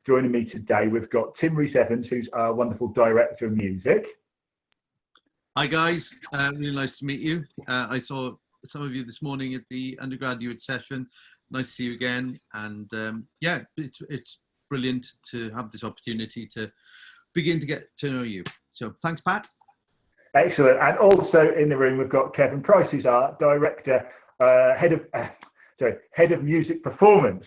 joining me today, we've got Tim Rees-Evans, who's our wonderful director of music. Hi guys, really nice to meet you. I saw some of you this morning at the undergraduate session. Nice to see you again. And yeah, it's brilliant to have this opportunity to begin to get to know you. So thanks, Pat. Excellent. And also in the room, we've got Kevin Price, who's our director, head of music performance.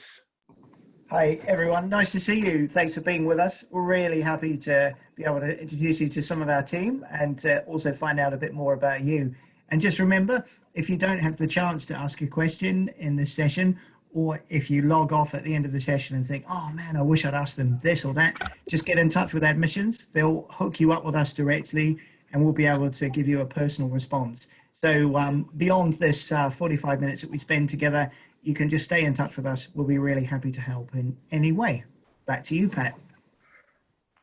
Hi everyone, nice to see you. Thanks for being with us. We're really happy to be able to introduce you to some of our team and also find out a bit more about you. And just remember, if you don't have the chance to ask a question in this session, or if you log off at the end of the session and think, oh man, I wish I'd asked them this or that, just get in touch with admissions. They'll hook you up with us directly and we'll be able to give you a personal response. So beyond this 45 minutes that we spend together, you can just stay in touch with us. We'll be really happy to help in any way. Back to you, Pat.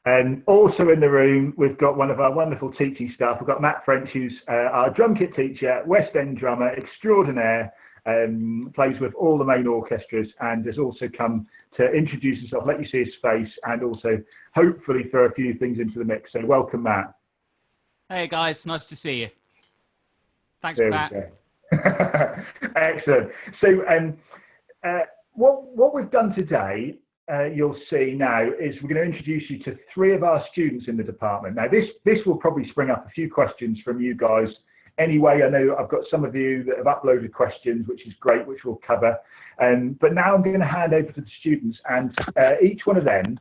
And also in the room, we've got one of our wonderful teaching staff. We've got Matt French, who's our drum kit teacher, West End drummer extraordinaire, plays with all the main orchestras and has also come to introduce himself, let you see his face, and also hopefully throw a few things into the mix. So welcome, Matt. Hey guys, nice to see you. Thanks, There Pat. Excellent. So what we've done today, you'll see now, is we're going to introduce you to 3 of our students in the department. Now this will probably spring up a few questions from you guys anyway. I know I've got some of you that have uploaded questions, which is great, which we'll cover. But now I'm going to hand over to the students, and each one of them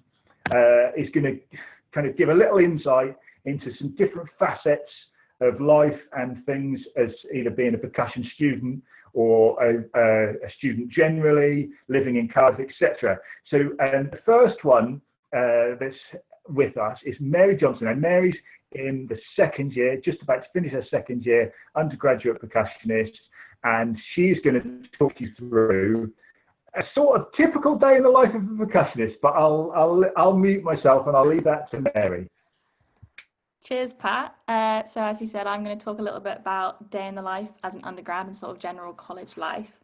is going to kind of give a little insight into some different facets of life and things, as either being a percussion student or a student generally, living in Cardiff, etc. So the first one that's with us is Mary Johnson. And Mary's in the second year, just about to finish her second year, undergraduate percussionist, and she's going to talk you through a sort of typical day in the life of a percussionist, but I'll mute myself and I'll leave that to Mary. Cheers, Pat. So as you said, I'm going to talk a little bit about day in the life as an undergrad and sort of general college life.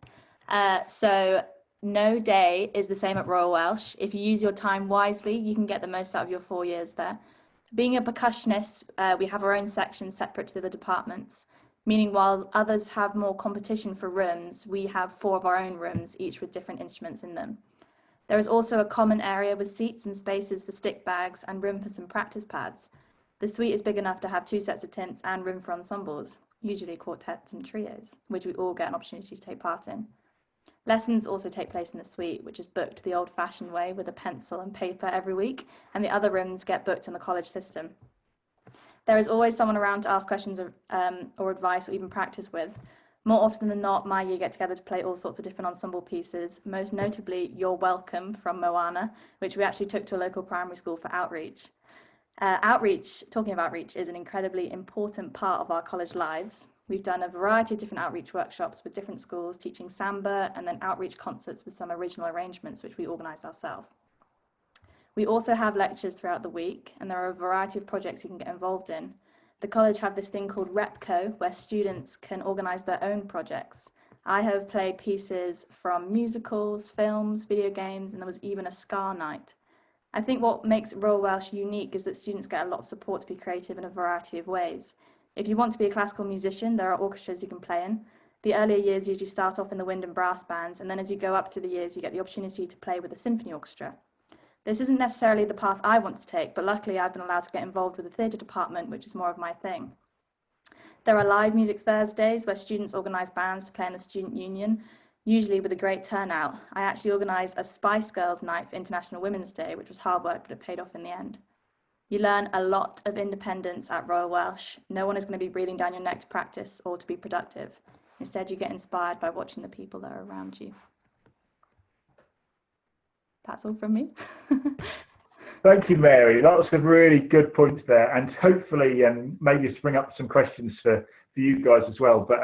So no day is the same at Royal Welsh. If you use your time wisely, you can get the most out of your 4 years there. Being a percussionist, we have our own section separate to the departments, meaning while others have more competition for rooms, we have 4 of our own rooms, each with different instruments in them. There is also a common area with seats and spaces for stick bags and room for some practice pads. The suite is big enough to have 2 sets of tints and room for ensembles, usually quartets and trios, which we all get an opportunity to take part in. Lessons also take place in the suite, which is booked the old-fashioned way with a pencil and paper every week, and the other rooms get booked on the college system. There is always someone around to ask questions or advice or even practice with. More often than not, my year get together to play all sorts of different ensemble pieces, most notably You're Welcome from Moana, which we actually took to a local primary school for outreach. Talking of outreach, is an incredibly important part of our college lives. We've done a variety of different outreach workshops with different schools, teaching samba, and then outreach concerts with some original arrangements, which we organised ourselves. We also have lectures throughout the week, and there are a variety of projects you can get involved in. The college have this thing called RepCo, where students can organise their own projects. I have played pieces from musicals, films, video games, and there was even a ska night. I think what makes Royal Welsh unique is that students get a lot of support to be creative in a variety of ways. If you want to be a classical musician, there are orchestras you can play in. The earlier years usually start off in the wind and brass bands, and then as you go up through the years, you get the opportunity to play with a symphony orchestra. This isn't necessarily the path I want to take, but luckily I've been allowed to get involved with the theatre department, which is more of my thing. There are live music Thursdays where students organise bands to play in the student union, usually with a great turnout. I actually organised a Spice Girls night for International Women's Day, which was hard work, but it paid off in the end. You learn a lot of independence at Royal Welsh. No one is going to be breathing down your neck to practice or to be productive. Instead, you get inspired by watching the people that are around you. That's all from me. Thank you, Mary. Lots of really good points there, and hopefully maybe spring up some questions for you guys as well. But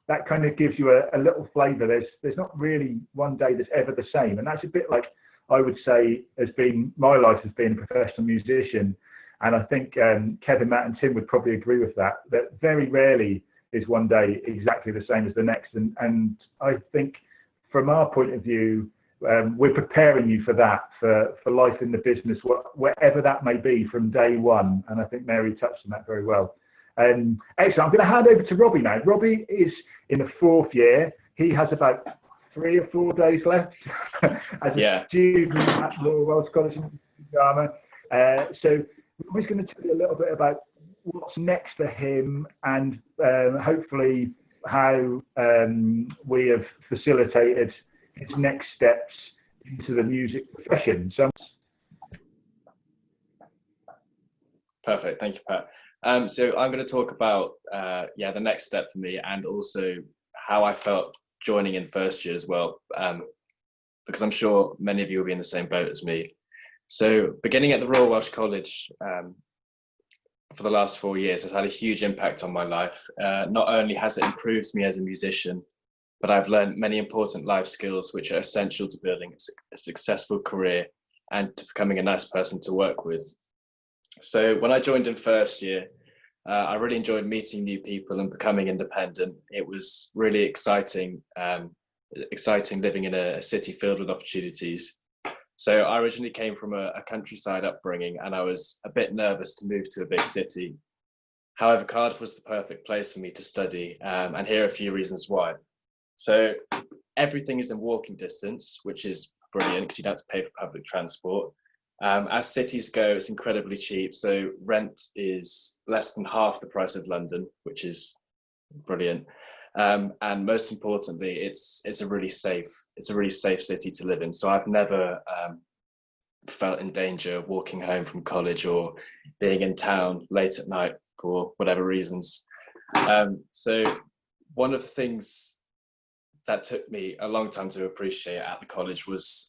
that kind of gives you a little flavour. There's not really one day that's ever the same, and that's a bit like I would say has been my life as being a professional musician. And I think Kevin, Matt, and Tim would probably agree with that. That very rarely is one day exactly the same as the next. And I think from our point of view, we're preparing you for that, for life in the business, whatever that may be from day one. And I think Mary touched on that very well. Excellent. I'm going to hand over to Robbie now. Robbie is in the 4th year. He has about 3 or 4 days left as a student at Royal Welsh College in Drama. So Robbie's going to tell you a little bit about what's next for him, and hopefully how we have facilitated his next steps into the music profession. So, perfect. Thank you, Pat. So I'm going to talk about the next step for me, and also how I felt joining in 1st year as well, because I'm sure many of you will be in the same boat as me. So beginning at the Royal Welsh College for the last 4 years has had a huge impact on my life. Not only has it improved me as a musician, but I've learned many important life skills which are essential to building a successful career and to becoming a nice person to work with. So when I joined in 1st year, I really enjoyed meeting new people and becoming independent. It was really exciting living in a city filled with opportunities. So I originally came from a countryside upbringing, and I was a bit nervous to move to a big city. However, Cardiff was the perfect place for me to study, and here are a few reasons why. So everything is in walking distance, which is brilliant because you don't have to pay for public transport. As cities go, it's incredibly cheap. So rent is less than half the price of London, which is brilliant. And most importantly, it's a really safe city to live in. So I've never felt in danger walking home from college or being in town late at night for whatever reasons. So one of the things that took me a long time to appreciate at the college was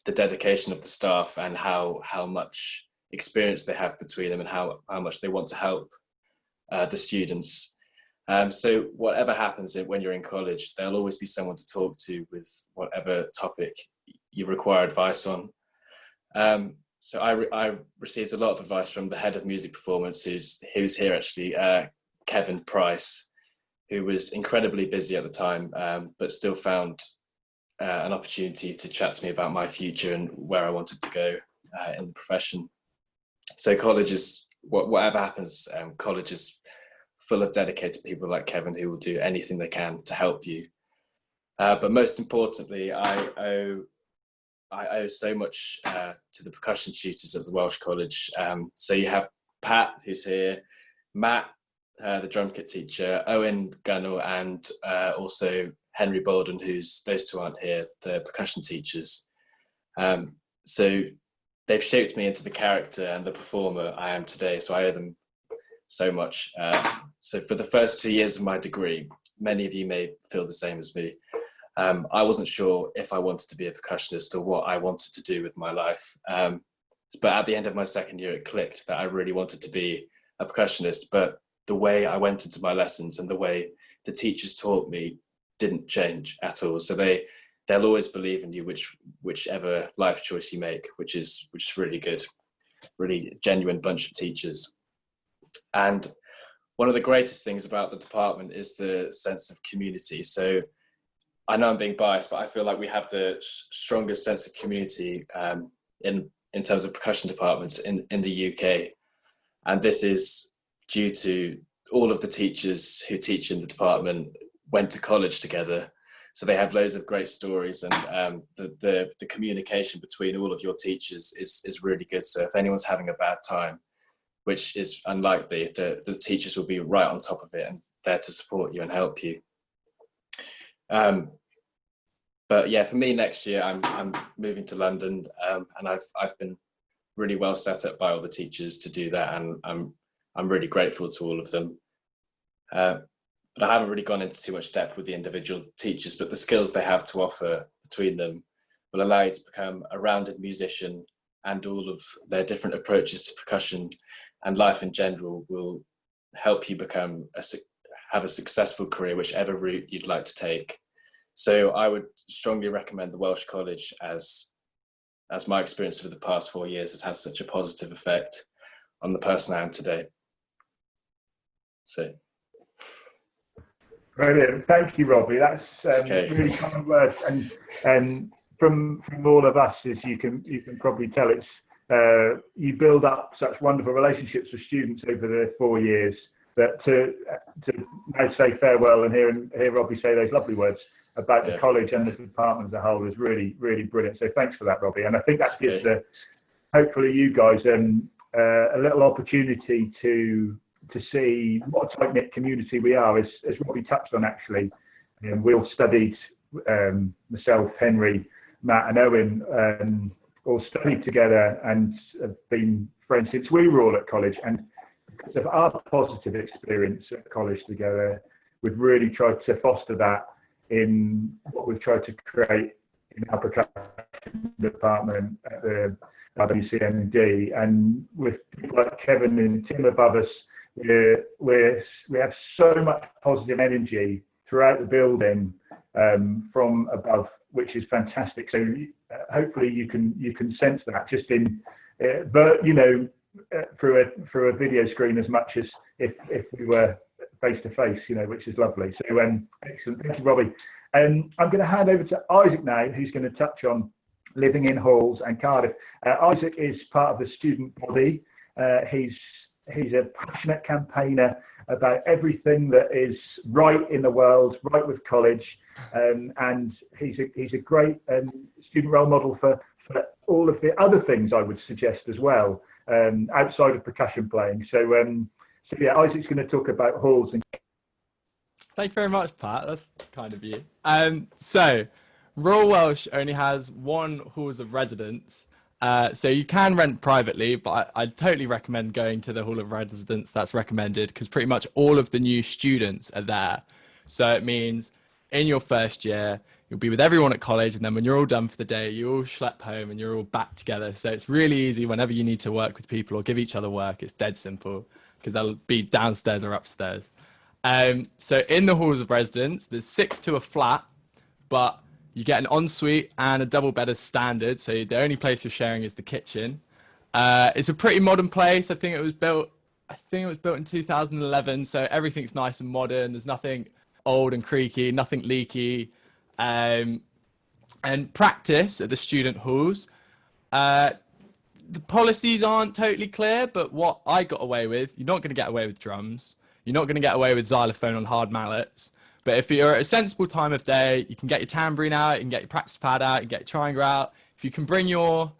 the dedication of the staff, and how much experience they have between them, and how much they want to help the students. So whatever happens when you're in college, there'll always be someone to talk to with whatever topic you require advice on. So I received a lot of advice from the head of music performance, who's here actually, Kevin Price, who was incredibly busy at the time, but still found an opportunity to chat to me about my future and where I wanted to go in the profession. So college is, whatever happens, college is full of dedicated people like Kevin who will do anything they can to help you. But most importantly, I owe so much to the percussion tutors at the Welsh College. So you have Pat, who's here, Matt, the drum kit teacher, Owen Gunnell, and also Henry Bolden, those two aren't here, the percussion teachers. So they've shaped me into the character and the performer I am today, so I owe them so much. So for the first 2 years of my degree, many of you may feel the same as me. I wasn't sure if I wanted to be a percussionist or what I wanted to do with my life. But at the end of my 2nd year, it clicked that I really wanted to be a percussionist. But the way I went into my lessons and the way the teachers taught me didn't change at all. So they'll always believe in you, whichever life choice you make, which is really good, really genuine bunch of teachers. And one of the greatest things about the department is the sense of community. So I know I'm being biased, but I feel like we have the strongest sense of community in terms of percussion departments in the UK. And this is due to all of the teachers who teach in the department went to college together. So they have loads of great stories, and the communication between all of your teachers is really good. So if anyone's having a bad time, which is unlikely, the teachers will be right on top of it and there to support you and help you. But yeah, for me next year, I'm moving to London, and I've been really well set up by all the teachers to do that, and I'm really grateful to all of them. But I haven't really gone into too much depth with the individual teachers, but the skills they have to offer between them will allow you to become a rounded musician, and all of their different approaches to percussion and life in general will help you have a successful career, whichever route you'd like to take. So I would strongly recommend the Welsh College, as my experience over the past 4 years has had such a positive effect on the person I am today. So. Brilliant. Thank you, Robbie. That's okay. really kind words. And from all of us, as you can probably tell, it's you build up such wonderful relationships with students over the 4 years that to now say farewell and hear Robbie say those lovely words about the college and the department as a whole is really, really brilliant. So thanks for that, Robbie. And I think that gives hopefully you guys a little opportunity to see what a tight-knit community we are, as Robbie touched on actually. We all studied, myself, Henry, Matt and Owen, all studied together and have been friends since we were all at college. And because of our positive experience at college together, we've really tried to foster that in what we've tried to create in our percussion department at the WCMD. And with people like Kevin and Tim above us, we have so much positive energy throughout the building from above, which is fantastic. So hopefully you can sense that just in, but through a video screen as much as if we were face to face, which is lovely. So excellent, thank you, Robbie. I'm going to hand over to Isaac now, who's going to touch on living in halls and Cardiff. Isaac is part of the student body. He's a passionate campaigner about everything that is right in the world, right with college, and he's a great student role model for all of the other things I would suggest as well, outside of percussion playing. So yeah, Isaac's going to talk about halls. Thank you very much, Pat. That's kind of you. So Royal Welsh only has one halls of residence. So you can rent privately, but I'd totally recommend going to the Hall of Residence. That's recommended because pretty much all of the new students are there. So it means in your first year, you'll be with everyone at college. And then when you're all done for the day, you all schlep home and you're all back together. So it's really easy whenever you need to work with people or give each other work. It's dead simple because they'll be downstairs or upstairs. So in the Halls of Residence, there's 6 to a flat, but you get an ensuite and a double bed as standard. So the only place you're sharing is the kitchen. It's a pretty modern place. I think it was built in 2011. So everything's nice and modern. There's nothing old and creaky, nothing leaky. And practice at the student halls. The policies aren't totally clear, but what I got away with, you're not going to get away with drums. You're not going to get away with xylophone on hard mallets. But if you're at a sensible time of day, you can get your tambourine out, you can get your practice pad out, you can get your triangle out. If you can bring your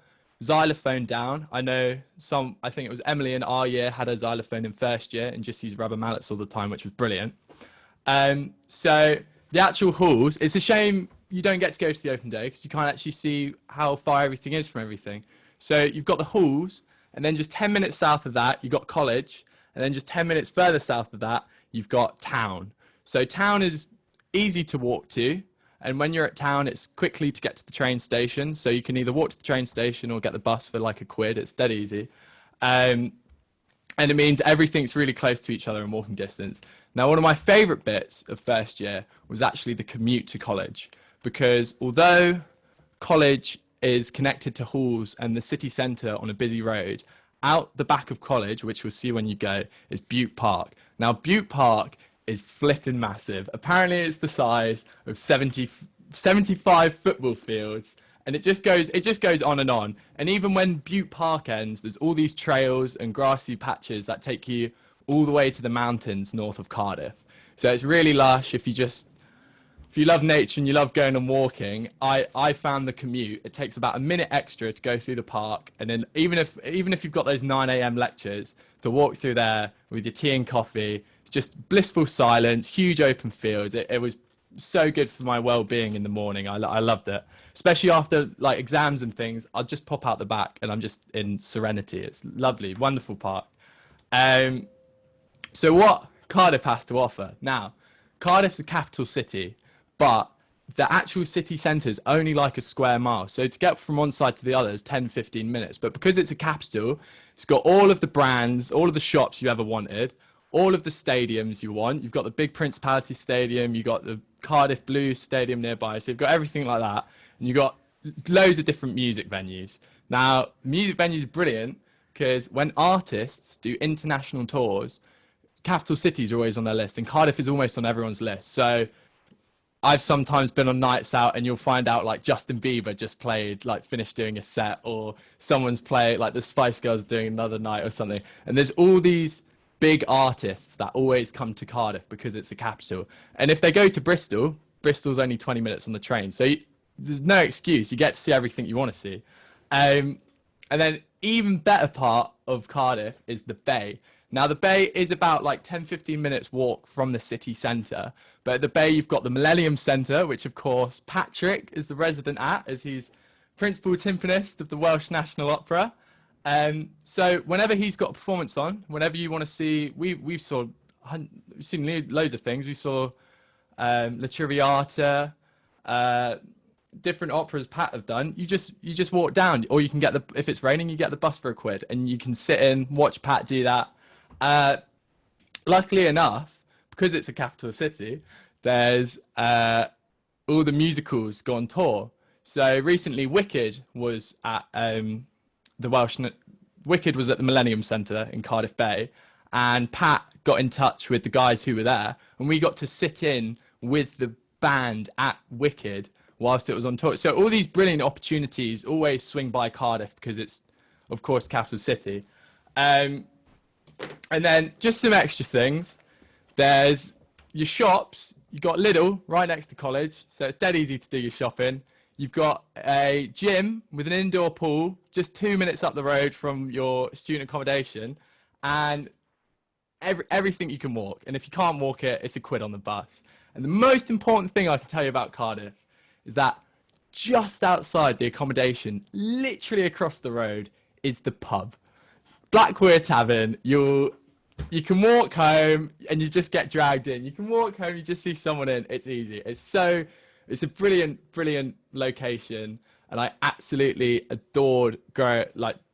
xylophone down, I think it was Emily in our year had a xylophone in first year and just used rubber mallets all the time, which was brilliant. So the actual halls, it's a shame you don't get to go to the open day because you can't actually see how far everything is from everything. So you've got the halls, and then just 10 minutes south of that, you've got college, and then just 10 minutes further south of that, you've got town. So town is easy to walk to, and when you're at town, it's quickly to get to the train station. So you can either walk to the train station or get the bus for like £1. It's dead easy. And it means everything's really close to each other in walking distance. Now, one of my favorite bits of first year was actually the commute to college, because although college is connected to halls and the city centre on a busy road, out the back of college, which you'll see when you go, is Butte Park. Now, Butte Park is flipping massive. Apparently it's the size of 75 football fields, and it just goes on and on. And even when Butte Park ends, there's all these trails and grassy patches that take you all the way to the mountains north of Cardiff. So it's really lush. If you love nature and you love going and walking, I found the commute, it takes about a minute extra to go through the park. And then even if you've got those 9 a.m. lectures, to walk through there with your tea and coffee, just blissful silence, huge open fields. It was so good for my well-being in the morning. I loved it, especially after like exams and things. I'll just pop out the back and I'm just in serenity. It's lovely, wonderful park. So what Cardiff has to offer now, Cardiff's a capital city, but the actual city centre is only like a square mile. So to get from one side to the other is 10, 15 minutes. But because it's a capital, it's got all of the brands, all of the shops you ever wanted, all of the stadiums you want. You've got the big Principality Stadium, you've got the Cardiff Blues Stadium nearby. So you've got everything like that. And you've got loads of different music venues. Now, music venues are brilliant because when artists do international tours, capital cities are always on their list. And Cardiff is almost on everyone's list. So I've sometimes been on nights out and you'll find out like Justin Bieber just played, like finished doing a set, or someone's playing, like the Spice Girls doing another night or something. And there's all these big artists that always come to Cardiff because it's the capital. And if they go to Bristol, Bristol's only 20 minutes on the train. So there's no excuse. You get to see everything you want to see. And then even better part of Cardiff is the Bay. Now, the Bay is about like 10, 15 minutes walk from the city centre. But at the Bay, you've got the Millennium Centre, which, of course, Patrick is the resident at, as he's principal timpanist of the Welsh National Opera. So whenever he's got a performance on, whenever you want to see, we've seen loads of things. We saw La Traviata, different operas Pat have done. You just walk down, or you can get if it's raining, you get the bus for £1, and you can sit in, watch Pat do that. Luckily enough, because it's a capital city, there's all the musicals go on tour. So recently, Wicked was at Wicked was at the Millennium Centre in Cardiff Bay, and Pat got in touch with the guys who were there, and we got to sit in with the band at Wicked whilst it was on tour. So all these brilliant opportunities always swing by Cardiff because it's, of course, capital city. And then just some extra things. There's your shops. You've got Lidl right next to college, so it's dead easy to do your shopping. You've got a gym with an indoor pool just 2 minutes up the road from your student accommodation, and everything you can walk. And if you can't walk it, it's £1 on the bus. And the most important thing I can tell you about Cardiff is that just outside the accommodation, literally across the road, is the pub. Blackweir Tavern. You can walk home and you just get dragged in. You can walk home, you just see someone in. It's easy. It's a brilliant location, and I absolutely adored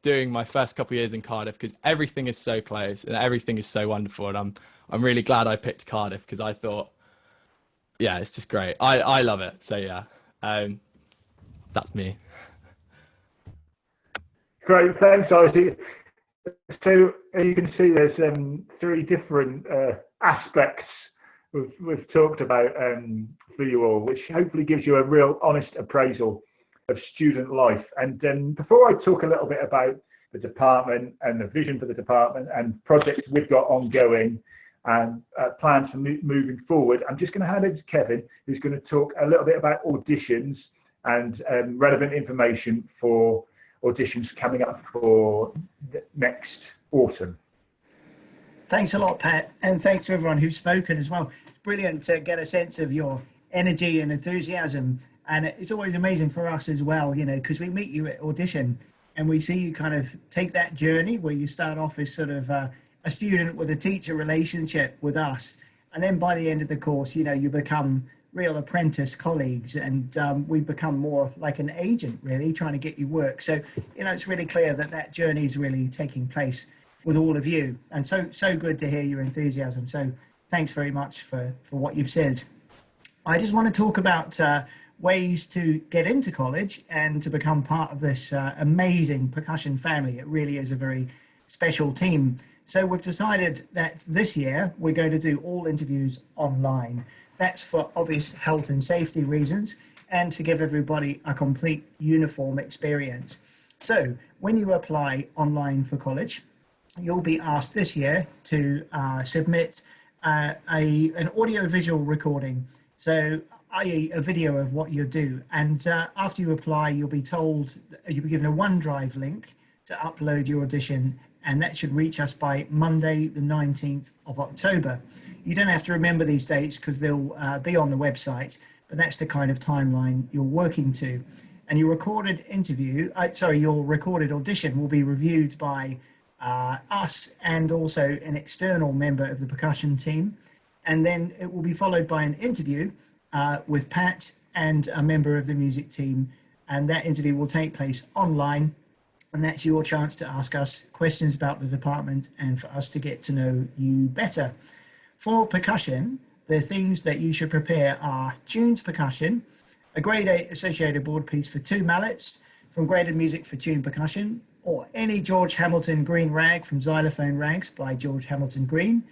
doing my first couple of years in Cardiff because everything is so close and everything is so wonderful. And I'm really glad I picked Cardiff because I thought, yeah, it's just great. I love it. So yeah, that's me. Great, thanks, Isaac. So you can see there's 3 different aspects we've talked about for you all, which hopefully gives you a real honest appraisal of student life. And before I talk a little bit about the department and the vision for the department and projects we've got ongoing and plans for moving forward, I'm just going to hand over to Kevin, who's going to talk a little bit about auditions and relevant information for auditions coming up for next autumn. Thanks a lot, Pat, and thanks to everyone who's spoken as well. It's brilliant to get a sense of your energy and enthusiasm, and it's always amazing for us as well, you know, because we meet you at audition and we see you kind of take that journey where you start off as sort of a student with a teacher relationship with us, and then by the end of the course, you know, you become real apprentice colleagues, and we become more like an agent, really, trying to get you work. So, you know, it's really clear that journey is really taking place with all of you, and so good to hear your enthusiasm. So thanks very much for what you've said. I just want to talk about ways to get into college and to become part of this amazing percussion family. It really is a very special team. So we've decided that this year we're going to do all interviews online. That's for obvious health and safety reasons and to give everybody a complete uniform experience. So when you apply online for college, you'll be asked this year to submit an audio-visual recording, so i.e. a video of what you do. And after you apply, you'll be given a OneDrive link to upload your audition, and that should reach us by Monday, the 19th of October. You don't have to remember these dates because they'll be on the website, but that's the kind of timeline you're working to. And your recorded audition will be reviewed by us and also an external member of the percussion team. And then it will be followed by an interview with Pat and a member of the music team. And that interview will take place online. And that's your chance to ask us questions about the department and for us to get to know you better. For percussion, the things that you should prepare are tuned percussion, a grade 8 associated board piece for 2 mallets from Graded Music for tuned percussion, or any George Hamilton Green rag from Xylophone Rags by George Hamilton Green,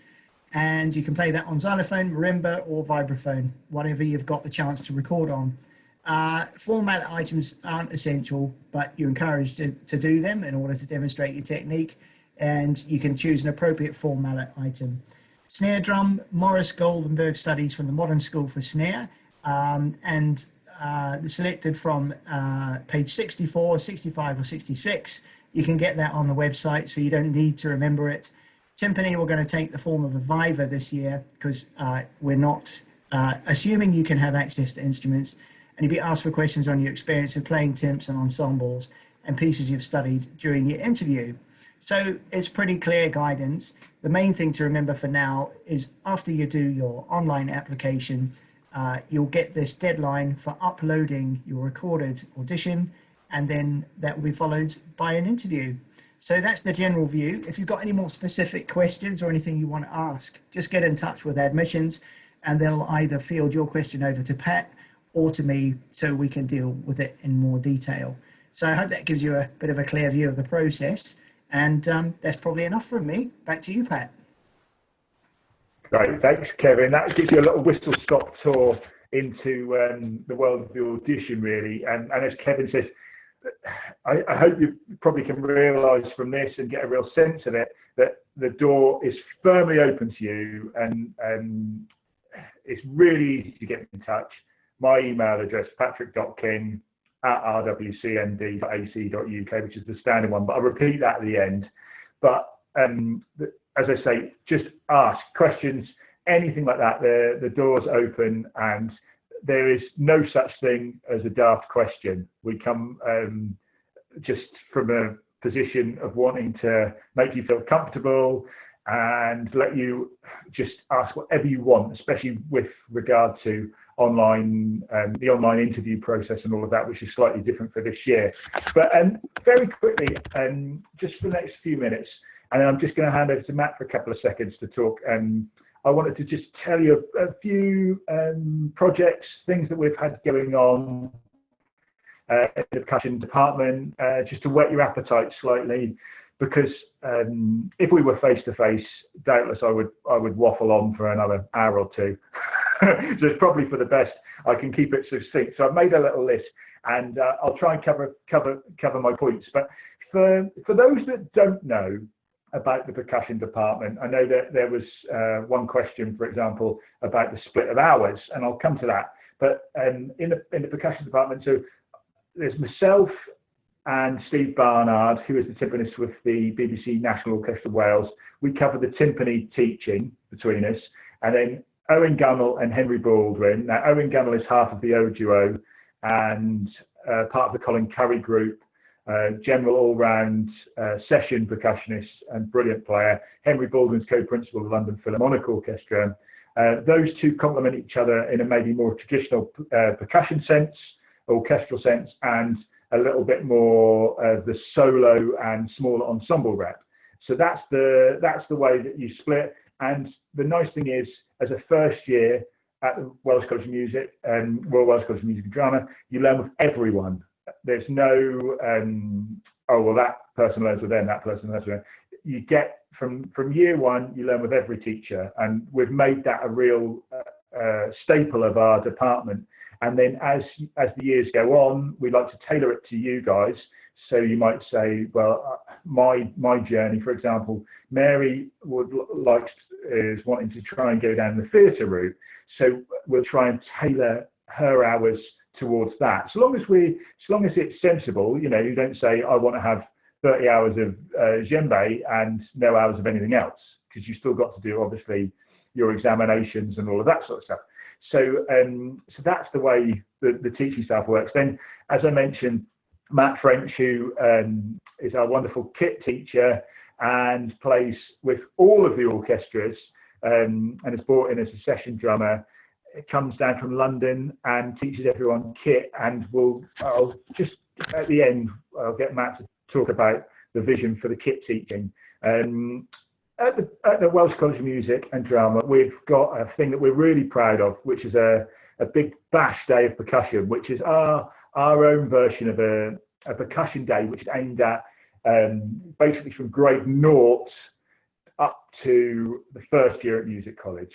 and you can play that on xylophone, marimba, or vibraphone, whatever you've got the chance to record on. Format items aren't essential, but you're encouraged to do them in order to demonstrate your technique, and you can choose an appropriate format item. Snare drum, Morris Goldenberg Studies from the Modern School for Snare, and selected from page 64, 65 or 66. You can get that on the website, so you don't need to remember it. Timpani, we're going to take the form of a Viva this year, because we're not assuming you can have access to instruments, and you'll be asked for questions on your experience of playing timps and ensembles and pieces you've studied during your interview. So it's pretty clear guidance. The main thing to remember for now is after you do your online application, you'll get this deadline for uploading your recorded audition, and then that will be followed by an interview. So that's the general view. If you've got any more specific questions or anything you want to ask, just get in touch with admissions, and they'll either field your question over to Pat or to me, so we can deal with it in more detail. So I hope that gives you a bit of a clear view of the process, and that's probably enough from me. Back to you, Pat. Great, thanks, Kevin. That gives you a little whistle-stop tour into the world of the audition, really. And as Kevin says, I hope you probably can realise from this and get a real sense of it that the door is firmly open to you, and it's really easy to get in touch. My email address, patrick.king@rwcmd.ac.uk, which is the standard one, but I'll repeat that at the end. But as I say, just ask questions, anything like that. The door's open, and there is no such thing as a daft question. We come just from a position of wanting to make you feel comfortable and let you just ask whatever you want, especially with regard to online, the online interview process and all of that, which is slightly different for this year. But very quickly, just for the next few minutes, and I'm just going to hand over to Matt for a couple of seconds to talk. I wanted to just tell you a few projects, things that we've had going on in the Percussion Department, just to whet your appetite slightly, because if we were face to face, doubtless I would waffle on for another hour or two. So it's probably for the best I can keep it succinct. So I've made a little list, and I'll try and cover my points. But for those that don't know about the Percussion Department, I know that there was one question, for example, about the split of hours, and I'll come to that. But in the Percussion Department, so there's myself and Steve Barnard, who is the timpanist with the BBC National Orchestra Wales. We cover the timpani teaching between us, and then Owen Gunnell and Henry Baldwin. Now, Owen Gunnell is half of the O Duo and part of the Colin Curry group, general all-round session percussionist and brilliant player. Henry Baldwin's co-principal of the London Philharmonic Orchestra. Those two complement each other in a maybe more traditional percussion sense, orchestral sense, and a little bit more of the solo and smaller ensemble rep. So that's the way that you split. And the nice thing is, as a first year at the Welsh College of Music and Royal Welsh College of Music and Drama, you learn with everyone. There's no, oh, well, that person learns with them, that person learns with them. You get from year one, you learn with every teacher, and we've made that a real staple of our department. And then as the years go on, we like to tailor it to you guys. So you might say, well, my journey, for example, Mary is wanting to try and go down the theatre route. So we'll try and tailor her hours towards that. So long as it's sensible, you know, you don't say I want to have 30 hours of djembe and no hours of anything else, because you still got to do obviously your examinations and all of that sort of stuff. So so that's the way the teaching staff works. Then, as I mentioned, Matt French, who is our wonderful kit teacher and plays with all of the orchestras and is brought in as a session drummer, comes down from London and teaches everyone kit. And I'll just at the end, I'll get Matt to talk about the vision for the kit teaching. At the Welsh College of Music and Drama, we've got a thing that we're really proud of, which is a big bash day of percussion, which is our own version of a percussion day, which is aimed at basically from grade 0 up to the first year at music college.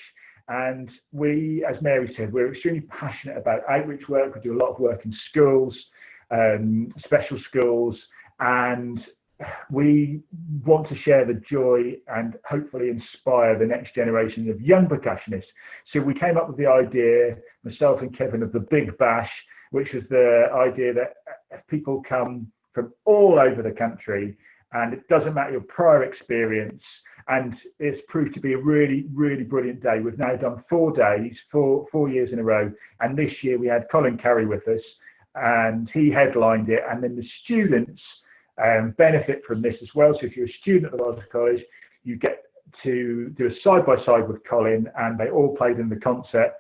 And we, as Mary said, we're extremely passionate about outreach work. We do a lot of work in schools, special schools, and we want to share the joy and hopefully inspire the next generation of young percussionists. So we came up with the idea, myself and Kevin, of the Big Bash, which was the idea that people come from all over the country, and it doesn't matter your prior experience. And it's proved to be a really, really brilliant day. We've now done 4 days, 4 years in a row. And this year we had Colin Curry with us, and he headlined it. And then the students benefit from this as well. So if you're a student at the Welsh College, you get to do a side-by-side with Colin, and they all played in the concert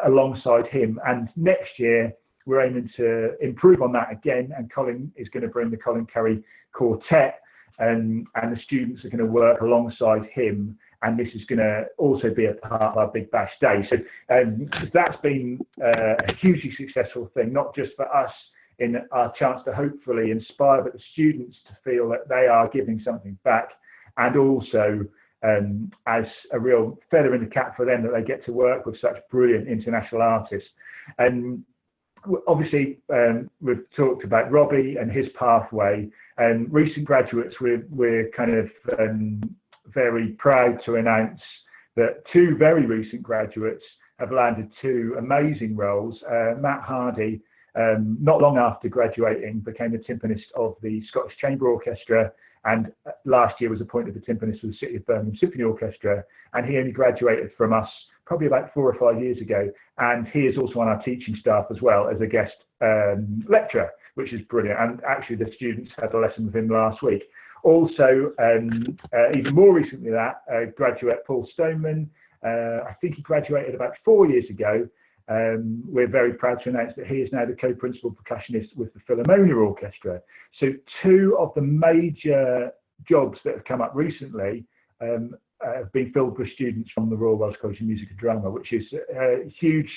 alongside him. And next year, we're aiming to improve on that again. And Colin is going to bring the Colin Curry Quartet. And the students are going to work alongside him, and this is going to also be a part of our Big Bash Day. So that's been a hugely successful thing, not just for us in our chance to hopefully inspire, but the students to feel that they are giving something back, and also as a real feather in the cap for them that they get to work with such brilliant international artists. And obviously, we've talked about Robbie and his pathway. And recent graduates, we're kind of very proud to announce that 2 very recent graduates have landed 2 amazing roles. Matt Hardy, not long after graduating, became a timpanist of the Scottish Chamber Orchestra, and last year was appointed the timpanist of the City of Birmingham Symphony Orchestra. And he only graduated from us probably about 4 or 5 years ago. And he is also on our teaching staff as well as a guest lecturer, which is brilliant. And actually the students had a lesson with him last week. Also, even more recently that, graduate Paul Stoneman, I think he graduated about 4 years ago. We're very proud to announce that he is now the co-principal percussionist with the Philharmonia Orchestra. So 2 of the major jobs that have come up recently have been filled with students from the Royal Welsh College of Music and Drama, which is a huge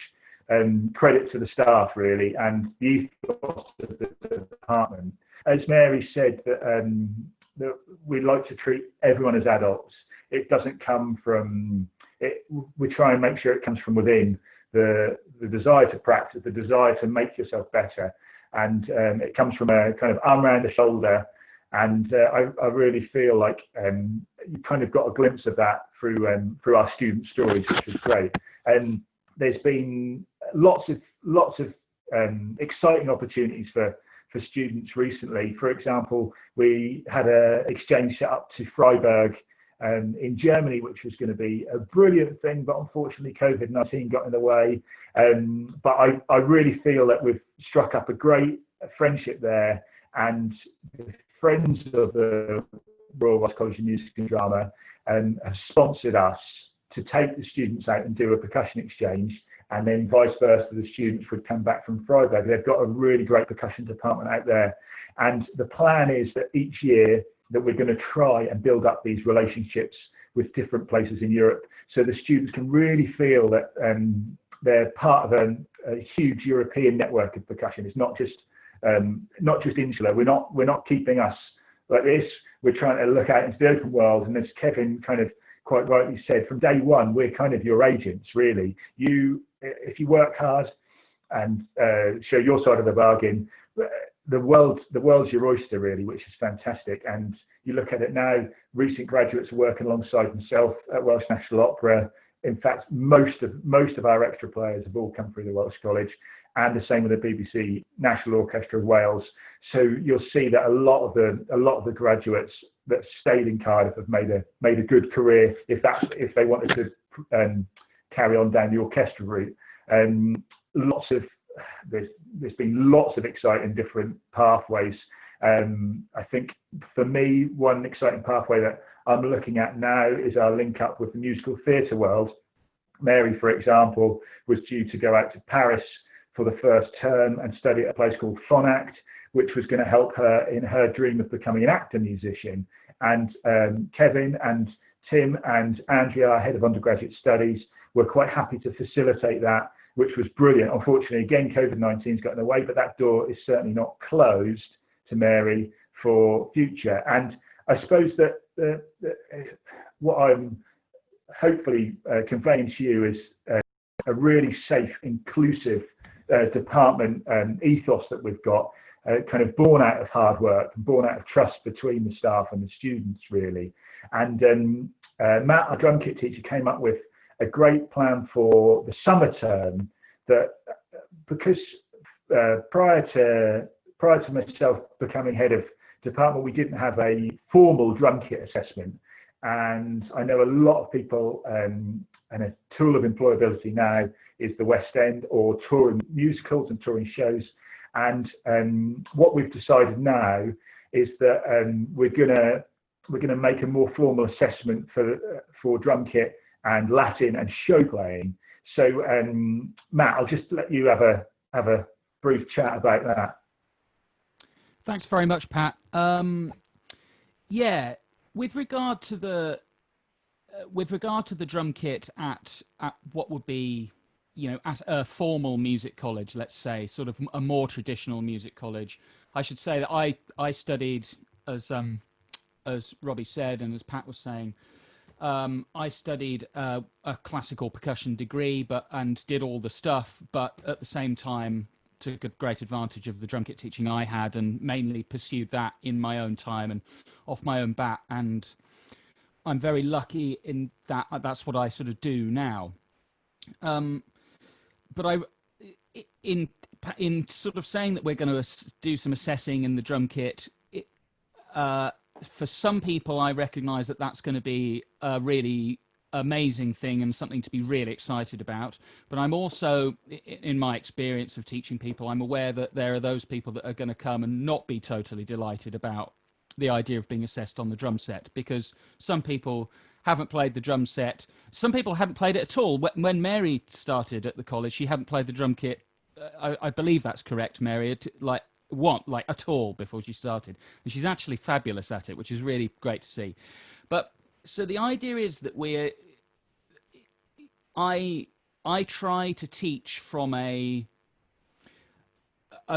credit to the staff, really, and the ethos of the department. As Mary said, that we like to treat everyone as adults. It doesn't come from it. We try and make sure it comes from within, the desire to practice, the desire to make yourself better, and it comes from a kind of arm around the shoulder. And I really feel like you kind of got a glimpse of that through our student stories, which was great. And there's been lots of exciting opportunities for students recently. For example, we had an exchange set up to Freiburg in Germany, which was going to be a brilliant thing, but unfortunately COVID-19 got in the way. But I really feel that we've struck up a great friendship there, and the friends of the Royal Welsh College of Music and Drama have sponsored us to take the students out and do a percussion exchange, and then vice versa, the students would come back from Freiburg. They've got a really great percussion department out there, and the plan is that each year that we're going to try and build up these relationships with different places in Europe, so the students can really feel that they're part of a huge European network of percussion. It's not just insular. We're not keeping us like this. We're trying to look out into the open world, and as Kevin kind of quite rightly said, from day one, we're kind of your agents, really. If you work hard and show your side of the bargain, the world's your oyster, really, which is fantastic. And you look at it now, recent graduates are working alongside myself at Welsh National Opera. In fact, most of our extra players have all come through the Welsh College, and the same with the BBC National Orchestra of Wales. So you'll see that a lot of the graduates that stayed in Cardiff have made a good career if they wanted to carry on down the orchestra route. There's been lots of exciting different pathways. I think for me, one exciting pathway that I'm looking at now is our link up with the musical theatre world. Mary, for example, was due to go out to Paris for the first term and study at a place called Phonact, which was going to help her in her dream of becoming an actor musician. And Kevin and Tim and Andrea, our head of undergraduate studies, were quite happy to facilitate that, which was brilliant. Unfortunately, again, COVID-19's got in the way, but that door is certainly not closed to Mary for future. And I suppose that what I'm hopefully conveying to you is a really safe, inclusive department ethos that we've got, kind of born out of hard work and born out of trust between the staff and the students, really. And Matt, our drum kit teacher, came up with a great plan for the summer term that, because prior to myself becoming head of department, we didn't have a formal drum kit assessment. And I know a lot of people, and a tool of employability now is the West End or touring musicals and touring shows. And what we've decided now is that we're gonna make a more formal assessment for drum kit and Latin and show playing. So Matt, I'll just let you have a brief chat about that. Thanks very much, Pat. Yeah, with regard to the drum kit at what would be, at a formal music college, let's say, sort of a more traditional music college, I should say that I studied, as Robbie said and as Pat was saying, I studied a classical percussion degree, and did all the stuff, but at the same time took a great advantage of the drum kit teaching I had, and mainly pursued that in my own time and off my own bat. And I'm very lucky in that that's what I sort of do now. But in sort of saying that we're going to do some assessing in the drum kit, for some people, I recognise that that's going to be a really amazing thing and something to be really excited about. But I'm also, in my experience of teaching people, I'm aware that there are those people that are going to come and not be totally delighted about the idea of being assessed on the drum set, because some people haven't played the drum set. Some people hadn't played it at all. When Mary started at the college, she hadn't played the drum kit. I believe that's correct, Mary. Like at all before she started, and she's actually fabulous at it, which is really great to see. But so the idea is that I try to teach from a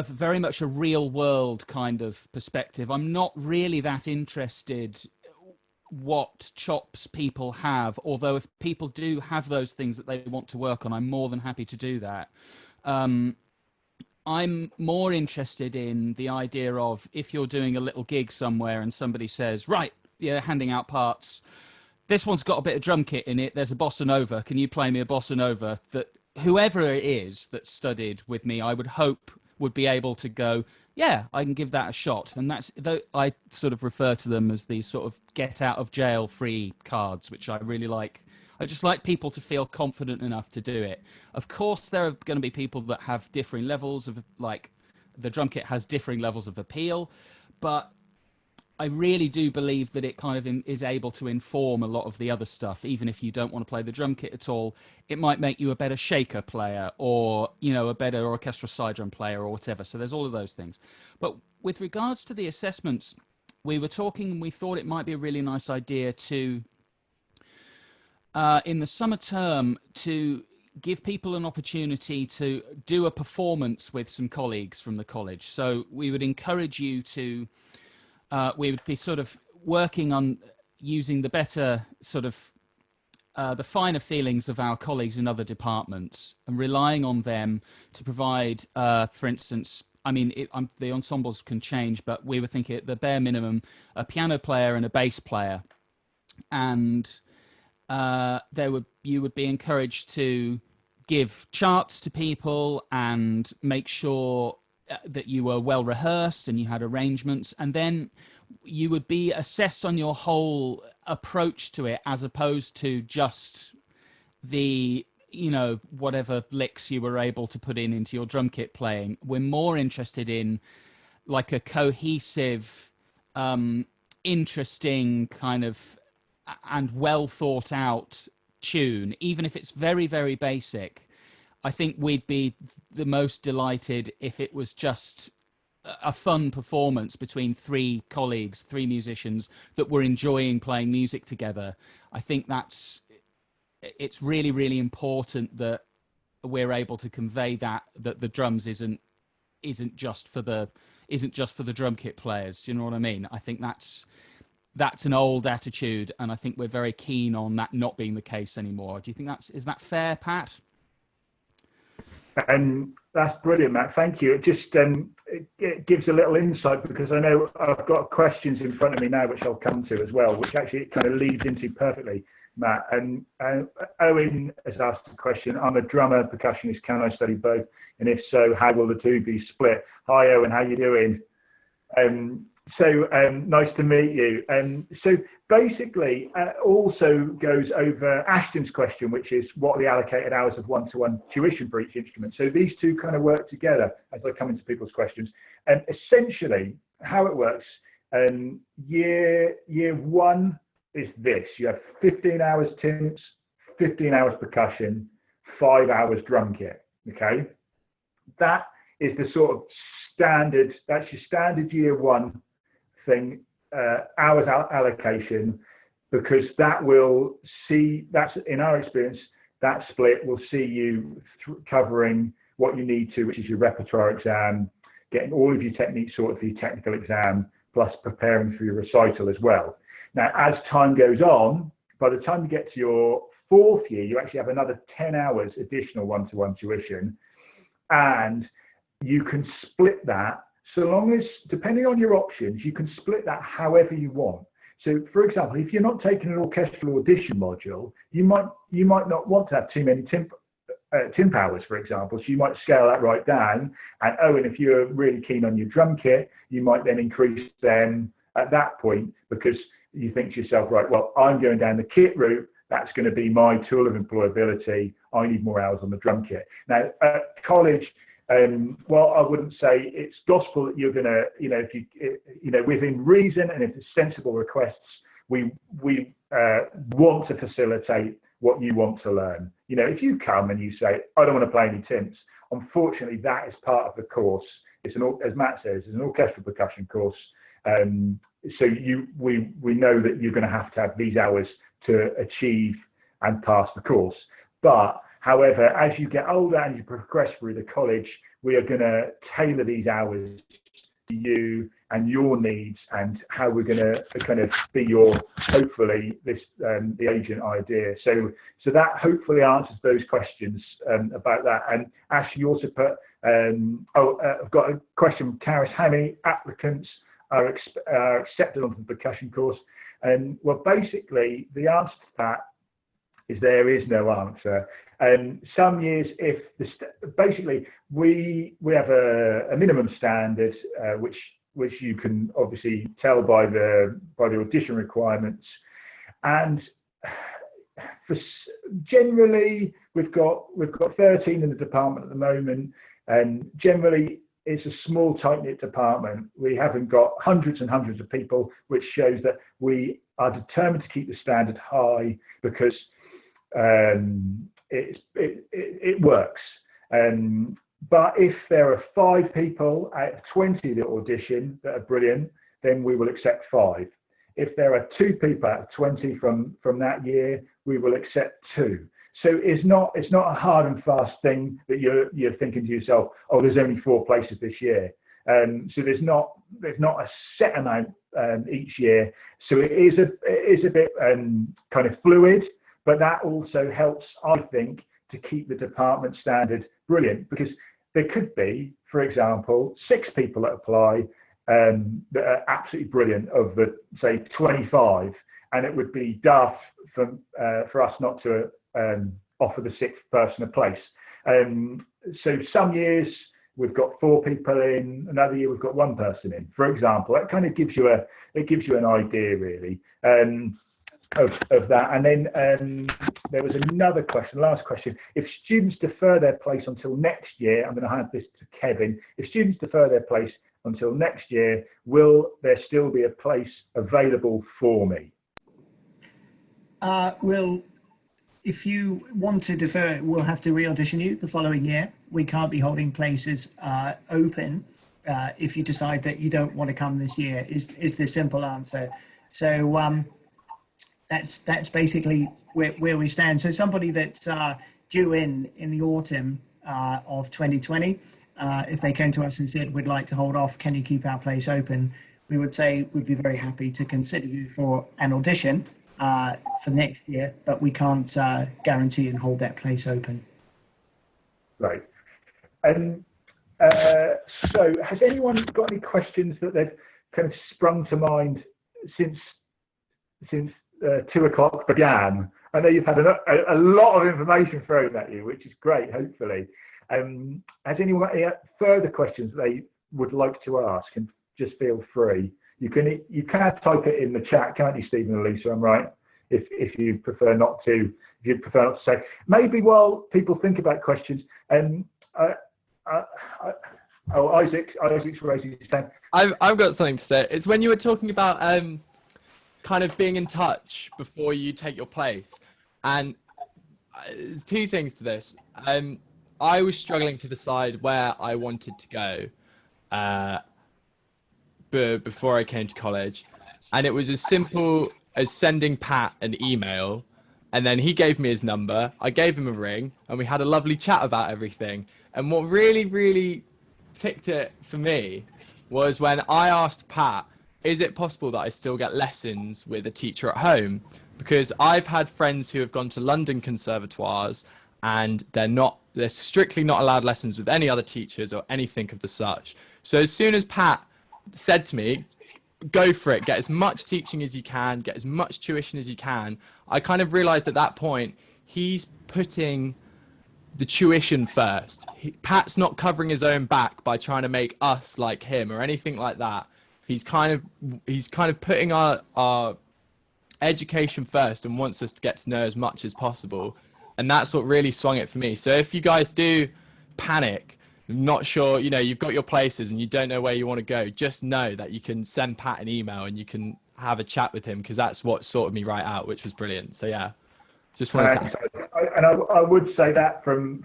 very much a real world kind of perspective. I'm not really that interested what chops people have, although if people do have those things that they want to work on, I'm more than happy to do that. I'm more interested in the idea of, if you're doing a little gig somewhere and somebody says, right, yeah, handing out parts, this one's got a bit of drum kit in it, there's a bossa nova, can you play me a bossa nova? That whoever it is that studied with me, I would hope would be able to go, yeah, I can give that a shot. And that's, I sort of refer to them as these sort of get out of jail free cards, which I really like. I just like people to feel confident enough to do it. Of course, there are going to be people that have differing levels of, like, the drum kit has differing levels of appeal, but I really do believe that it kind of is able to inform a lot of the other stuff. Even if you don't want to play the drum kit at all, it might make you a better shaker player, or, a better orchestral side drum player, or whatever. So there's all of those things. But with regards to the assessments, we were talking and we thought it might be a really nice idea to, in the summer term, to give people an opportunity to do a performance with some colleagues from the college. So we would encourage you to, we would be sort of working on using the better sort of, the finer feelings of our colleagues in other departments and relying on them to provide, for instance, I mean, the ensembles can change, but we were thinking at the bare minimum, a piano player and a bass player. And you would be encouraged to give charts to people and make sure that you were well rehearsed and you had arrangements, and then you would be assessed on your whole approach to it, as opposed to just the whatever licks you were able to put into your drum kit playing. We're more interested in like a cohesive, interesting kind of and well thought out tune, even if it's very, very basic. I think we'd be the most delighted if it was just a fun performance between three colleagues, three musicians that were enjoying playing music together. I think it's really, really important that we're able to convey that the drums isn't just for the drum kit players. Do you know what I mean? I think that's that's an old attitude, and I think we're very keen on that not being the case anymore. Do you think is that fair, Pat? That's brilliant, Matt. Thank you. It just it gives a little insight, because I know I've got questions in front of me now, which I'll come to as well, which actually kind of leads into perfectly, Matt. And Owen has asked a question. I'm a drummer, percussionist. Can I study both? And if so, how will the two be split? Hi, Owen. How you doing? Nice to meet you. So basically, also goes over Ashton's question, which is what are the allocated hours of one-to-one tuition for each instrument. So these two kind of work together as I come into people's questions. And essentially, how it works, year one is this: you have 15 hours tims, 15 hours percussion, 5 hours drum kit. Okay, that is the sort of standard. That's your standard year one thing, hours allocation, because that's in our experience, that split will see you covering what you need to, which is your repertoire exam, getting all of your techniques sorted for your technical exam, plus preparing for your recital as well. Now, as time goes on, by the time you get to your 4th year, you actually have another 10 hours additional one-to-one tuition, and you can split that. So long as, depending on your options, you can split that however you want. So, for example, if you're not taking an orchestral audition module, you might not want to have too many timp hours, for example. So you might scale that right down. And Owen, if you're really keen on your drum kit, you might then increase them at that point, because you think to yourself, right, well, I'm going down the kit route. That's going to be my tool of employability. I need more hours on the drum kit. Now, at college, well, I wouldn't say it's gospel that you're going to, if you, within reason and if it's sensible requests, we want to facilitate what you want to learn. If you come and you say, I don't want to play any tints, unfortunately, that is part of the course. It's as Matt says, it's an orchestral percussion course. So we know that you're going to have these hours to achieve and pass the course. But however, as you get older and you progress through the college, we are going to tailor these hours to you and your needs, and how we're going to kind of be your, hopefully, the agent idea. So that hopefully answers those questions about that. And Ash, you also put, I've got a question from Karis. How many applicants are accepted onto the percussion course? And well, basically, the answer to that is there is no answer. Some years, basically we have a minimum standard, which you can obviously tell by the audition requirements, and generally we've got 13 in the department at the moment, and generally it's a small, tight-knit department. We haven't got hundreds and hundreds of people, which shows that we are determined to keep the standard high, because it works. But if there are 5 people out of 20 that audition that are brilliant, then we will accept 5. If there are 2 people out of 20 from that year, we will accept 2. So it's not a hard and fast thing that you're thinking to yourself, oh, there's only 4 places this year. So there's not a set amount each year. So it is a bit kind of fluid, but that also helps, I think, to keep the department standard brilliant, because there could be, for example, 6 people that apply that are absolutely brilliant of the, say, 25, and it would be daft for us not to offer the 6th person a place. So some years we've got 4 people in, another year we've got 1 person in, for example. That kind of gives you an idea, really, of that. And then there was another question, last question. If students defer their place until next year, I'm going to hand this to Kevin. If students defer their place until next year, will there still be a place available for me? Well, if you want to defer, we'll have to re-audition you the following year. We can't be holding places open if you decide that you don't want to come this year, is the simple answer. So that's basically where we stand. So somebody that's due in the autumn of 2020, if they came to us and said, we'd like to hold off, can you keep our place open? we would say we'd be very happy to consider you for an audition for next year, but we can't guarantee and hold that place open. Right. So has anyone got any questions that they've kind of sprung to mind since 2 o'clock began? I know you've had a lot of information thrown at you, which is great, hopefully. Has anyone got any further questions that they would like to ask? And just feel free. You can type it in the chat, can't you, Stephen and Lisa? I'm right. If you prefer not to, say. Maybe while people think about questions, Isaac's raising his hand. I've got something to say. It's when you were talking about kind of being in touch before you take your place, and there's 2 things to this. I was struggling to decide where I wanted to go before I came to college, and it was as simple as sending Pat an email, and then he gave me his number, I gave him a ring, and we had a lovely chat about everything. And what really, really ticked it for me was when I asked Pat, is it possible that I still get lessons with a teacher at home? Because I've had friends who have gone to London conservatoires and they're strictly not allowed lessons with any other teachers or anything of the such. So as soon as Pat said to me, go for it, get as much teaching as you can, get as much tuition as you can, I kind of realized at that point, he's putting the tuition first. Pat's not covering his own back by trying to make us like him or anything like that. He's kind of putting our education first and wants us to get to know as much as possible. And that's what really swung it for me. So if you guys do panic, not sure, you've got your places and you don't know where you want to go, just know that you can send Pat an email and you can have a chat with him, because that's what sorted me right out, which was brilliant. So yeah, just wanted to... I would say that from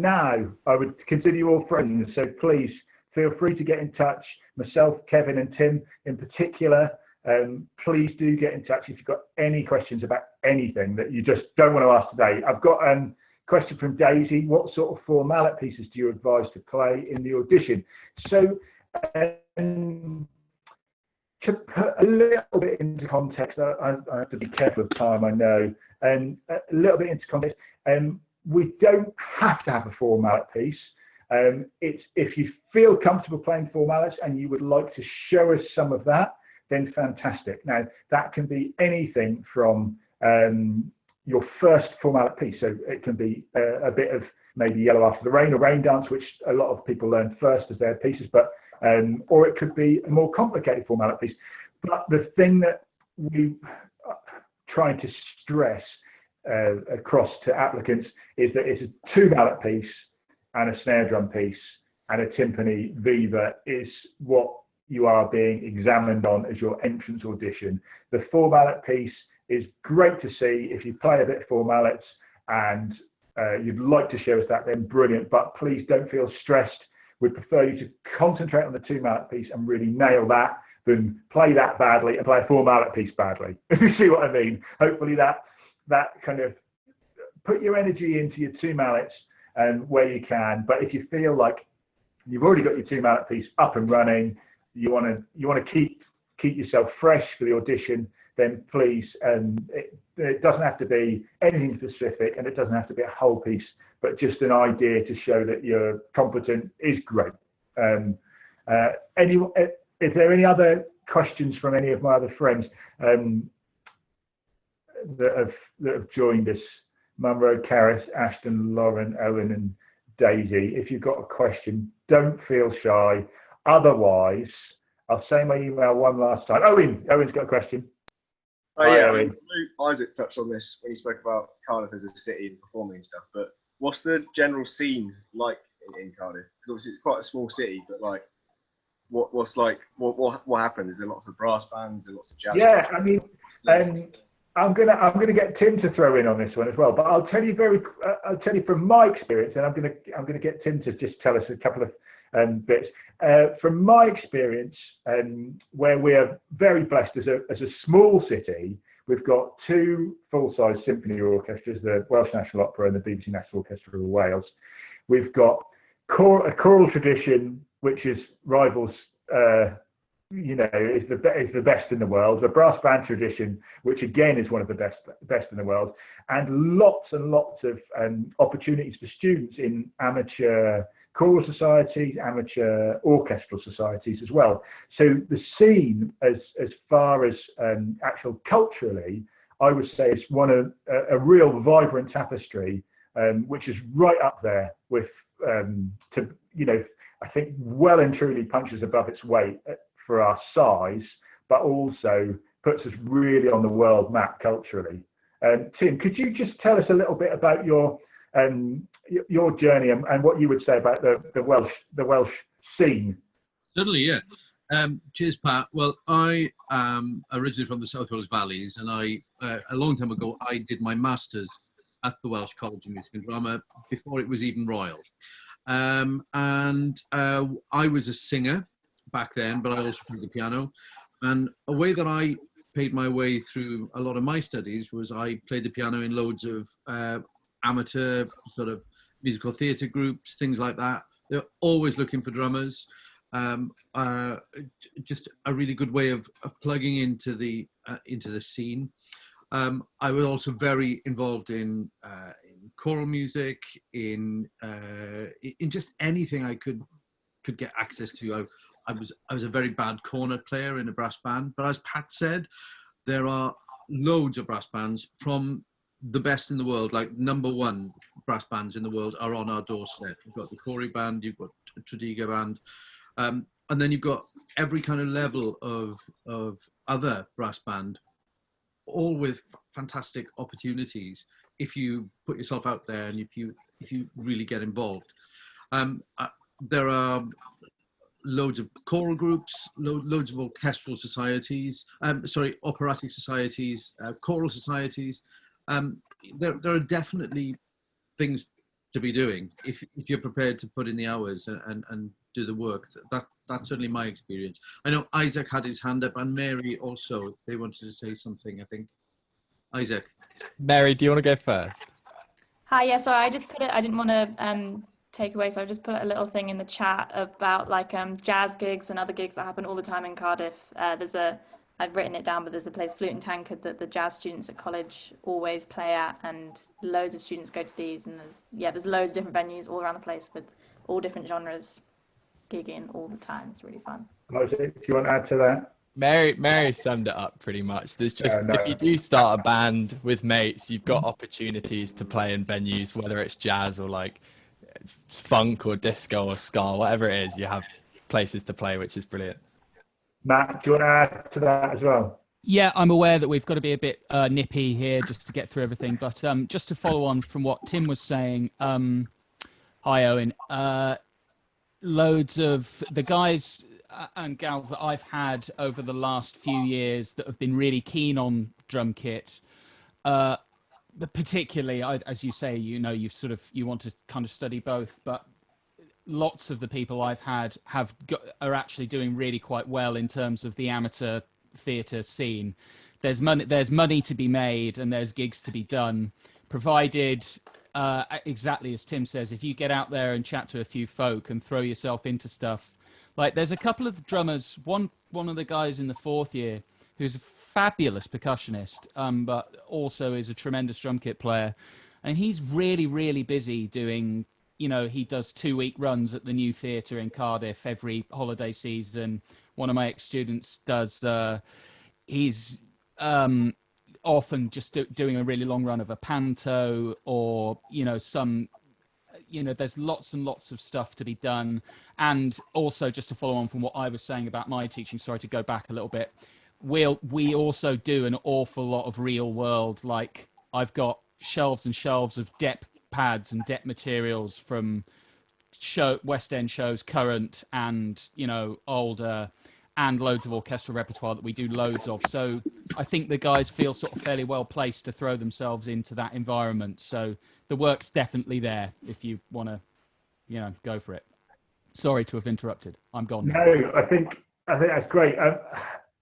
now, I would consider you all friends. So please feel free to get in touch. Myself, Kevin and Tim in particular, please do get in touch if you've got any questions about anything that you just don't want to ask today. I've got question from Daisy. What sort of 4 mallet pieces do you advise to play in the audition? So to put a little bit into context, I have to be careful of time, I know, and a little bit into context, we don't have to have a 4 mallet piece. It's if you feel comfortable playing 4 mallets and you would like to show us some of that, then fantastic. Now, that can be anything from your first 4 mallet piece. So it can be a bit of maybe Yellow After the Rain or Rain Dance, which a lot of people learn first as their pieces, but or it could be a more complicated 4 mallet piece. But the thing that we are trying to stress across to applicants is that it's a 2 mallet piece and a snare drum piece and a timpani viva is what you are being examined on as your entrance audition. The 4 mallet piece is great to see. If you play a bit of 4 mallets and you'd like to show us that, then brilliant, but please don't feel stressed. We'd prefer you to concentrate on the 2 mallet piece and really nail that than play that badly and play a 4 mallet piece badly. If you see what I mean. Hopefully that kind of put your energy into your 2 mallets where you can. But if you feel like you've already got your 2 mallet piece up and running, you want to keep yourself fresh for the audition, then please, it doesn't have to be anything specific and it doesn't have to be a whole piece, but just an idea to show that you're competent is great. Is there any other questions from any of my other friends that have joined us? Munro, Karis, Ashton, Lauren, Owen and Daisy. If you've got a question, don't feel shy. Otherwise, I'll say my email one last time. Owen's got a question. Oh yeah, I mean, Isaac touched on this when he spoke about Cardiff as a city and performing and stuff, but what's the general scene like in Cardiff? Because obviously it's quite a small city, but like, what happens? Is there lots of brass bands and lots of jazz? Yeah, I mean, I'm gonna get Tim to throw in on this one as well, but I'll tell you from my experience, and I'm gonna get Tim to just tell us a couple of bits. From my experience, where we're very blessed as a small city, we've got 2 full-size symphony orchestras, the Welsh National Opera and the BBC National Orchestra of Wales. We've got a choral tradition which is rivals is the best in the world. The brass band tradition, which again is one of the best in the world, and lots of opportunities for students in amateur choral societies, amateur orchestral societies as well. So the scene, as far as actual culturally, I would say it's a real vibrant tapestry, which is right up there with, I think well and truly punches above its weight for our size, but also puts us really on the world map culturally. Tim, could you just tell us a little bit about your journey and what you would say about the Welsh scene? Certainly, yeah. Cheers, Pat. Well, I am originally from the South Wales Valleys, and a long time ago, I did my masters at the Welsh College of Music and Drama before it was even royal. And I was a singer back then, but I also played the piano. And a way that I paid my way through a lot of my studies was I played the piano in loads of amateur sort of musical theatre groups, things like that. They're always looking for drummers. Just a really good way of plugging into the scene. I was also very involved in choral music, in just anything I could get access to. I was a very bad cornet player in a brass band, but as Pat said, there are loads of brass bands from the best in the world, like #1 brass bands in the world are on our doorstep. You've got the Corey band, you've got a Tredegar band, and then you've got every kind of level of other brass band, all with fantastic opportunities if you put yourself out there and if you really get involved. There are loads of choral groups, loads of orchestral societies, operatic societies, choral societies. There are definitely things to be doing if you're prepared to put in the hours and do the work. That's certainly my experience. I know Isaac had his hand up, and Mary also. They wanted to say something, I think. Isaac. Mary, do you want to go first? Hi, yeah, sorry, I just put it, I didn't want to take away, so I just put a little thing in the chat about like jazz gigs and other gigs that happen all the time in Cardiff. I've written it down, but there's a place, Flute and Tankard, that the jazz students at college always play at, and loads of students go to these, and there's loads of different venues all around the place with all different genres gigging all the time. It's really fun. Isaac, do you want to add to that? Mary summed it up pretty much. There's just, if you do start a band with mates, you've got opportunities to play in venues, whether it's jazz or like funk or disco or ska, whatever it is, you have places to play, which is brilliant. Matt, do you want to add to that as well? Yeah, I'm aware that we've got to be a bit nippy here just to get through everything, but just to follow on from what Tim was saying, hi Owen, loads of the guys and gals that I've had over the last few years that have been really keen on drum kit, particularly, as you say, you want to kind of study both, but lots of the people I've had are actually doing really quite well in terms of the amateur theatre scene. There's money to be made and there's gigs to be done, provided exactly as Tim says, if you get out there and chat to a few folk and throw yourself into stuff. Like there's a couple of drummers, one of the guys in the 4th year who's a fabulous percussionist, but also is a tremendous drum kit player, and he's really, really busy doing, he does 2-week runs at the New Theatre in Cardiff every holiday season. One of my ex-students does, he's often just doing a really long run of a panto, or, there's lots and lots of stuff to be done. And also, just to follow on from what I was saying about my teaching, sorry to go back a little bit, we also do an awful lot of real world, like I've got shelves and shelves of dep pads and dep materials from West End shows, current and older, and loads of orchestral repertoire that we do loads of. So I think the guys feel sort of fairly well placed to throw themselves into that environment. So the work's definitely there if you want to, go for it. Sorry to have interrupted. I'm gone now. No, I think that's great.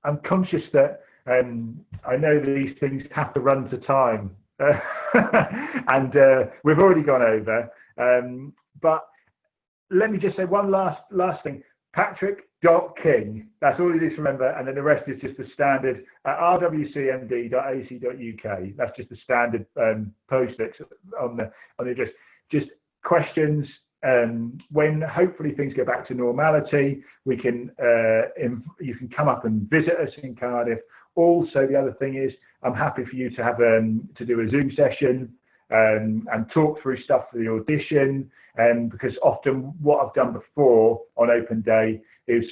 I'm conscious that I know these things have to run to time, and we've already gone over. But let me just say one last thing. Patrick, King. That's all it is to remember, and then the rest is just the standard rwcmd.ac.uk. That's just the standard postfix on the address. Just questions. When hopefully things go back to normality, we can you can come up and visit us in Cardiff. Also, the other thing is, I'm happy for you to have to do a Zoom session and talk through stuff for the audition. Because often what I've done before on open day is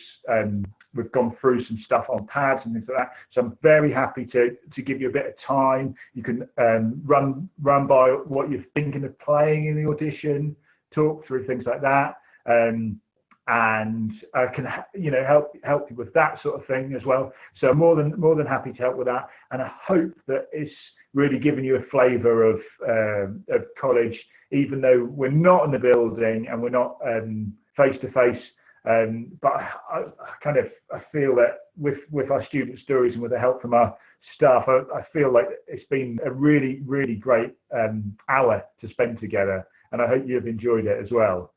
we've gone through some stuff on pads and things like that. So I'm very happy to give you a bit of time. You can run by what you're thinking of playing in the audition, talk through things like that, and I can help you with that sort of thing as well. So more than happy to help with that, and I hope that it's really giving you a flavour of college, even though we're not in the building and we're not face to face. But I feel that with our student stories and with the help from our staff, I feel like it's been a really, really great hour to spend together, and I hope you've enjoyed it as well.